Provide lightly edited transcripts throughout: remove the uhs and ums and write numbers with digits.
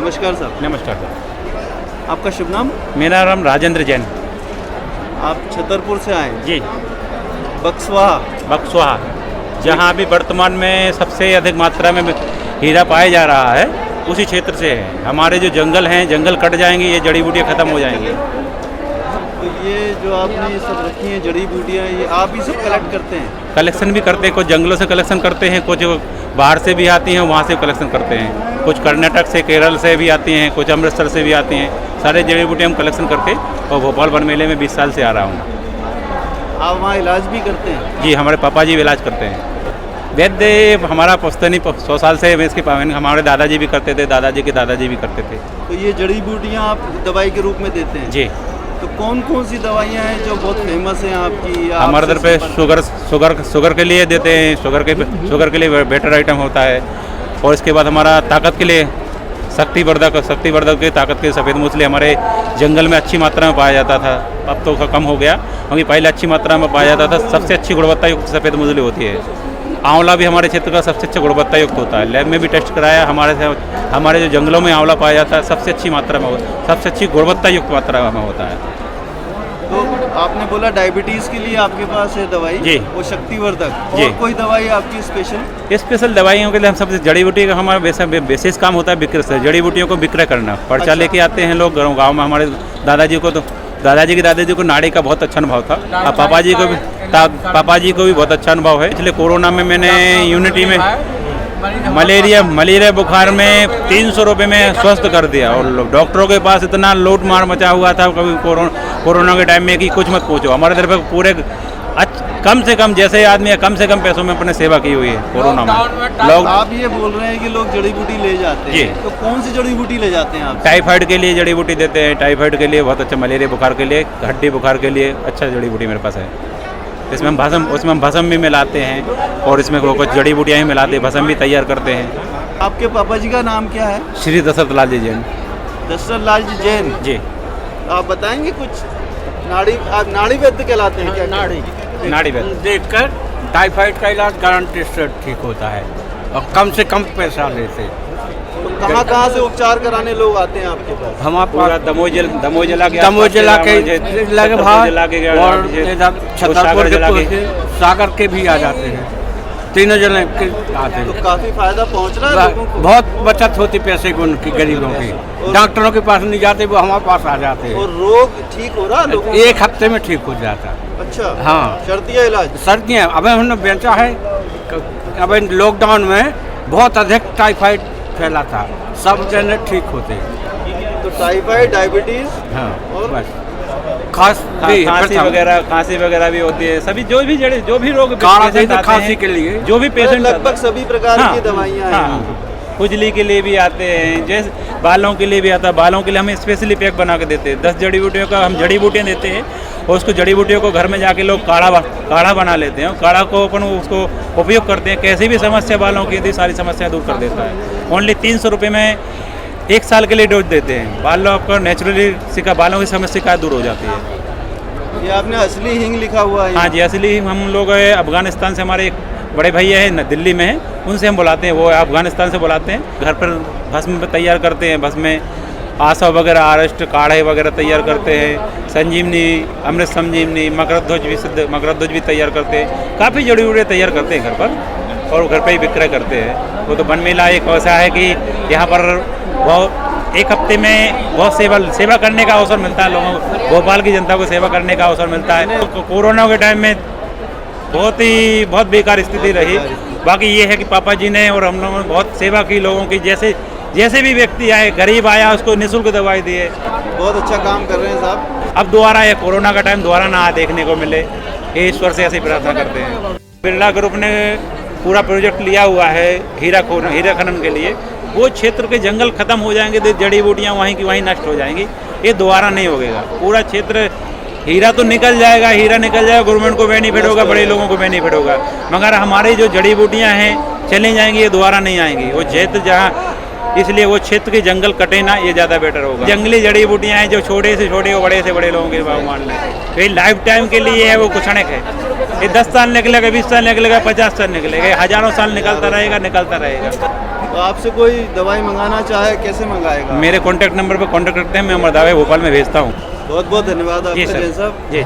नमस्कार साहब। नमस्कार सर। आपका शुभ नाम? मेरा नाम राजेंद्र जैन। आप छतरपुर से आए? जी। बक्सवाहा, जहाँ अभी वर्तमान में सबसे अधिक मात्रा में हीरा पाया जा रहा है उसी क्षेत्र से है। हमारे जो जंगल हैं, जंगल कट जाएंगे, ये जड़ी बूटियाँ ख़त्म हो जाएंगी। तो ये जो आपने ये सब रखी हैं जड़ी बूटियाँ, ये आप ही सब कलेक्ट करते हैं? कलेक्शन भी करते हैं, कुछ जंगलों से कलेक्शन करते हैं, कुछ बाहर से भी आती हैं, वहाँ से कलेक्शन करते हैं। कुछ कर्नाटक से, केरल से भी आती हैं, कुछ अमृतसर से भी आती हैं। सारे जड़ी बूटियाँ हम कलेक्शन करके और भोपाल वन मेले में 20 साल से आ रहा हूँ। आप वहाँ इलाज भी करते हैं? जी, हमारे पापा जी इलाज करते हैं। वैद्य हमारा पुश्तनी 100 साल से इसकी हमारे दादाजी भी करते थे, दादाजी के दादाजी भी करते थे। तो ये जड़ी बूटियाँ आप दवाई के रूप में देते हैं? जी। तो कौन कौन सी दवाइयाँ हैं जो बहुत फेमस हैं आपकी? हमारे इधर पे शुगर के लिए देते हैं। शुगर के लिए बेटर आइटम होता है। और इसके बाद हमारा ताकत के लिए शक्तिवर्धक की ताकत के सफ़ेद मूसली हमारे जंगल में अच्छी मात्रा में पाया जाता था। अब तो कम हो गया, क्योंकि पहले अच्छी मात्रा में पाया जाता था। सबसे अच्छी गुणवत्ता युक्त सफ़ेद मूसली होती है। आंवला भी हमारे क्षेत्र का सबसे अच्छा गुणवत्ता युक्त होता है। लैब में भी टेस्ट कराया। हमारे जो जंगलों में आंवला पाया जाता है सबसे अच्छी मात्रा में, सबसे अच्छी गुणवत्ता युक्त मात्रा में होता है। तो आपने बोला डायबिटीज़ के लिए आपके पास है दवाई? जी। वो शक्तिवर्धक। जी। और कोई दवाई आपकी स्पेशल? दवाइयों के लिए हम सबसे जड़ी बूटी का हमारा बेसिस काम होता है विक्रय से। जड़ी बूटियों को विक्रय करना। पर्चा अच्छा। लेके आते हैं लोग गाँव में। हमारे दादाजी के दादाजी को नाड़ी का बहुत अच्छा अनुभव था। और पापा जी को भी बहुत अच्छा अनुभव है। इसलिए कोरोना में मैंने यूनिटी में मलेरिया बुखार में 300 रुपये में स्वस्थ कर दिया। और डॉक्टरों के पास इतना लूट मार मचा हुआ था कभी कोरोना के टाइम में कि कुछ मत पूछो। हमारे तरफ पूरे कम से कम जैसे आदमी है, कम से कम पैसों में अपने सेवा की हुई है कोरोना में। लोग आप ये बोल रहे हैं कि लोग जड़ी बूटी ले जाते हैं? जी। तो कौन सी जड़ी बूटी ले जाते हैं आप? टाइफाइड के लिए जड़ी बूटी देते हैं। टाइफाइड के लिए बहुत अच्छा, मलेरिया बुखार के लिए, हड्डी बुखार के लिए अच्छा जड़ी बूटी मेरे पास है। इसमें हम भस्म भी मिलाते हैं और इसमें कुछ जड़ी बूटियाँ भी मिलाते हैं, भस्म भी तैयार करते हैं। आपके पापा जी का नाम क्या है? श्री दशरथ लाल जी जैन। दशरथ लाल जी जैन जी। आप बताएंगे कुछ? आप नाड़ी वैद्य कहलाते हैं क्या? नाड़ी वैद्य देखकर टाइफाइड का इलाज गारंटी से ठीक होता है और कम से कम पैसा लेते। तो कहाँ से उपचार कराने लोग आते हैं आपके पास? हमारे पूरा दमोह जिला के लगभग और इधर छतरपुर के सागर के भी आ जाते हैं। तीनों जने के आते हैं। तो काफी फायदा पहुंच रहा है लोगों को? बहुत बचत होती पैसे की उनकी, गरीबों की। डॉक्टरों के पास नहीं जाते, वो हमारे पास आ जाते हैं। और रोग ठीक हो रहा है लोगों का? 1 हफ्ते में ठीक हो जाता है। अच्छा। हाँ। शर्तिया इलाज? सर्दियाँ अब हमने बेचा है। अब लॉकडाउन में बहुत अधिक टाइफाइड फैला था, सब जने ठीक होते। तो टाइफाइड, डायबिटीज, हाँ, और बस खांसी वगैरह भी होती है। सभी जो भी रोग खांसी के लिए जो भी पेशेंट लगभग सभी प्रकार की दवाइयाँ हैं। खुजली के लिए भी आते हैं, जैसे बालों के लिए भी आता है। बालों के लिए हम स्पेशली पैक बना के देते हैं। 10 जड़ी बूटियों का हम जड़ी बूटियाँ देते हैं और उसको जड़ी बूटियों को घर में जाके लोग काढ़ा बना लेते हैं। काढ़ा को अपन उसको उपयोग करते हैं। कैसी भी समस्या बालों की थी सारी समस्या दूर कर देता है। ओनली 300 रुपये में 1 साल के लिए डोज देते हैं। बालों आपका नेचुरली बालों की समस्या दूर हो जाती है। ये आपने असली हींग लिखा हुआ है? हाँ जी, असली हम लोग अफगानिस्तान से, हमारे एक बड़े भैया है दिल्ली में है, उनसे हम बुलाते हैं। वो अफगानिस्तान से बुलाते हैं। घर पर भस्म तैयार करते हैं। भस्म में आशा वगैरह, आरस्ट, काढ़े वगैरह तैयार करते हैं। संजीवनी, अमृत संजीवनी, मकरध्वज भी तैयार करते हैं। काफ़ी जड़ी बूटियाँ तैयार करते हैं घर पर और घर पर ही विक्रय करते हैं। वो तो वन मेला एक ऐसा है कि यहाँ पर बहुत 1 हफ्ते में बहुत सेवा करने का अवसर मिलता है लोगों को। भोपाल की जनता को सेवा करने का अवसर मिलता है। तो कोरोना के टाइम में बहुत बेकार स्थिति रही। बाकी ये है कि पापा जी ने और हम लोगों ने बहुत सेवा की लोगों की, जैसे भी व्यक्ति आए, गरीब आया उसको निःशुल्क दवाई दिए। बहुत अच्छा काम कर रहे हैं साहब। अब दोबारा ये कोरोना का टाइम दोबारा ना देखने को मिले, ये ईश्वर से ऐसी प्रार्थना करते हैं। बिरला ग्रुप ने पूरा प्रोजेक्ट लिया हुआ है हीरा खनन के लिए। वो क्षेत्र के जंगल खत्म हो जाएंगे तो जड़ी बूटियाँ वहीं की वहीं नष्ट हो जाएंगी, ये दोबारा नहीं होगा। पूरा क्षेत्र हीरा तो निकल जाएगा, गवर्नमेंट को बेनिफिट होगा, बड़े लोगों को बेनिफिट होगा, मगर हमारी जो जड़ी बूटियाँ हैं चली जाएंगी, ये दोबारा नहीं आएंगी। वो क्षेत्र जहाँ, इसलिए वो क्षेत्र के जंगल कटे ना, ये ज़्यादा बेटर होगा। जंगली जड़ी बूटियाँ हैं जो छोटे से छोटे और बड़े से बड़े लोगों के भाव मान लें, ये लाइफ टाइम के लिए है, वो कुछणक है। ये 10 साल निकलेगा, 20 साल निकलेगा, 50 साल निकलेगा, हजारों साल निकलता रहेगा। तो आपसे कोई दवाई मंगाना चाहे कैसे मंगाएगा? मेरे कॉन्टैक्ट नंबर पर कॉन्टैक्ट करते हैं, मैं अमर दवाई भोपाल में भेजता हूँ। बहुत बहुत धन्यवाद आपका जैन साहब जी।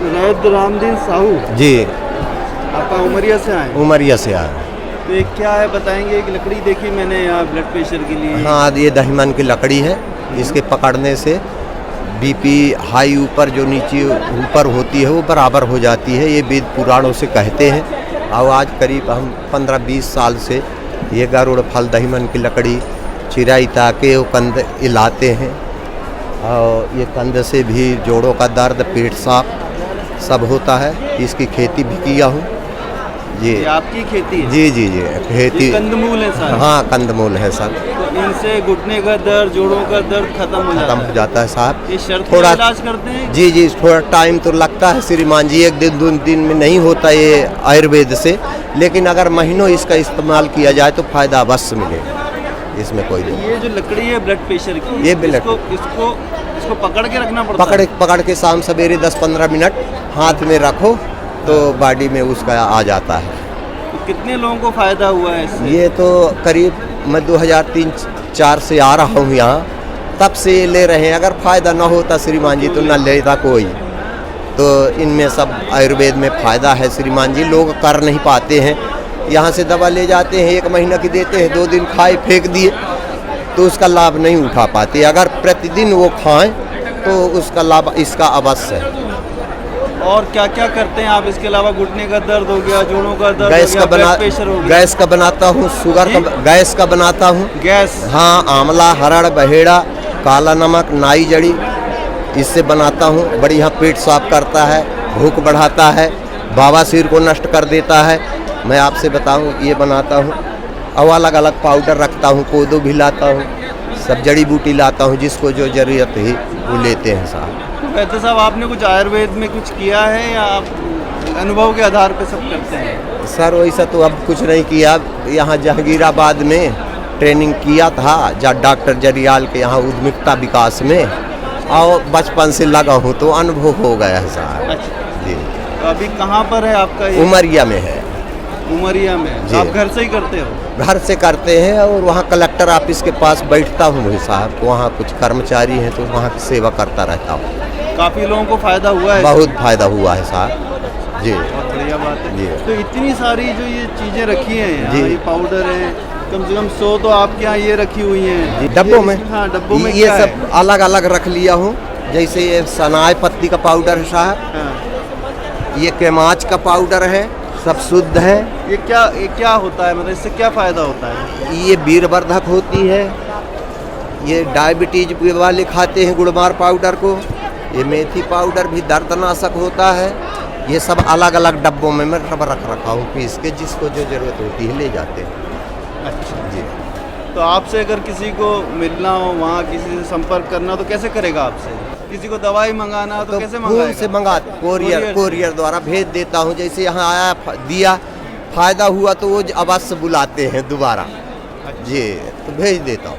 रैद रामदीन साहू जी, आपका उमरिया से आए? उमरिया से आए। तो ये क्या है बताएंगे? एक लकड़ी देखी मैंने यहाँ ब्लड प्रेशर के लिए। हाँ, ये दहीमन की लकड़ी है। इसके पकड़ने से बीपी हाई ऊपर जो नीचे ऊपर होती है वो बराबर हो जाती है, ये वेद पुराणों से कहते हैं। और आज करीब हम 15-20 साल से ये गरुड़ फल दहीमन की लकड़ी चिराई ताके वो कंद इलाते हैं। और ये कंद से भी जोड़ों का दर्द, पेट साफ सब होता है। इसकी खेती भी किया हूँ। ये आपकी खेती है? जी जी जी, खेती। ये कंदमूल है सर? हाँ, कंदमूल है सर। तो इनसे घुटने का दर्द, जोड़ों का दर्द खत्म हो जाता है साहब। ये शर्त थोड़ा इलाज करते हैं? जी जी, थोड़ा टाइम तो लगता है श्रीमान जी, 1 दिन 2 दिन में नहीं होता ये आयुर्वेद से, लेकिन अगर महीनों इसका इस्तेमाल किया जाए तो फायदा अवश्य मिलेगा, इसमें कोई नहीं। ये जो लकड़ी है ब्लड प्रेशर की, ये इसको पकड़ के रखना पड़ता है? पकड़ के शाम सवेरे 10-15 मिनट हाथ में रखो तो बॉडी में उसका आ जाता है। तो कितने लोगों को फायदा हुआ है इससे? ये तो करीब मैं 2003-4 से आ रहा हूँ यहाँ, तब से ले रहे हैं। अगर फायदा ना होता श्रीमान जी तो न लेता कोई। तो इनमें सब आयुर्वेद में फ़ायदा है श्रीमान जी, लोग कर नहीं पाते हैं। यहाँ से दवा ले जाते हैं, 1 महीना की देते हैं, 2 दिन खाए फेंक दिए, तो उसका लाभ नहीं उठा पाते। अगर प्रतिदिन वो खाएं तो उसका लाभ इसका अवश्य है। और क्या क्या करते हैं आप इसके अलावा? घुटने का दर्द हो गया, जोड़ों का दर्द गैस हो गया, ब्लड प्रेशर हो गया? गैस का बनाता हूँ, शुगर का गैस का बनाता हूँ। गैस? हाँ, आंवला, हरड़, बहेड़ा, काला नमक, नाई जड़ी, इससे बनाता हूँ। बढ़िया पेट साफ करता है, भूख बढ़ाता है, बवासीर को नष्ट कर देता है। मैं आपसे बताऊँ ये बनाता हूँ। और अलग अलग पाउडर रखता हूँ, कोदो भी लाता हूँ, सब जड़ी बूटी लाता हूँ, जिसको जो ज़रूरत है वो लेते हैं साहब। वैसे साहब आपने कुछ आयुर्वेद में कुछ किया है या आप अनुभव के आधार पर सब करते हैं? सर वैसा तो अब कुछ नहीं किया। यहाँ जहांगीराबाद में ट्रेनिंग किया था डॉक्टर जरियाल के यहाँ उद्यमिकता विकास में, और बचपन से लगा हूँ तो अनुभव हो गया है साहब। अच्छा जी। तो अभी कहाँ पर है आपका ये? उमरिया में है। उमरिया में? जी। आप घर से ही करते हो? घर से करते हैं, और वहाँ कलेक्टर ऑफिस के पास बैठता हूँ साहब, वहाँ कुछ कर्मचारी हैं तो वहाँ की सेवा करता रहता हूँ। काफ़ी लोगों को फ़ायदा हुआ है? बहुत फ़ायदा हुआ है साहब जी। बहुत बढ़िया बात है जी। तो इतनी सारी जो ये चीज़ें रखी हैं यहाँ, जी। ये पाउडर है, कम से कम 100 तो आपके यहाँ ये रखी हुई हैं डब्बों में। हाँ, डब्बों में ये क्या सब है? अलग अलग रख लिया हूँ। जैसे ये सनाए पत्ती का पाउडर है साहब, हाँ। ये केमाच का पाउडर है, सब शुद्ध है। ये क्या होता है, मतलब इससे क्या फ़ायदा होता है? ये वीरवर्धक होती है। ये डायबिटीज वाले खाते हैं गुड़मार पाउडर को। ये मेथी पाउडर भी दर्दनाशक होता है। ये सब अलग अलग डब्बों में मैं रख रखा हूँ पीस के, जिसको जो ज़रूरत होती है ले जाते हैं। अच्छा जी। तो आपसे अगर किसी को मिलना हो, वहाँ किसी से संपर्क करना हो तो कैसे करेगा आपसे? किसी को दवाई मंगाना हो तो कैसे फोन मंगाएगा? से मंगा, कोरियर द्वारा भेज देता हूँ। जैसे यहाँ आया दिया, फ़ायदा हुआ तो वो अवश्य बुलाते हैं दोबारा। जी, तो भेज देता हूँ।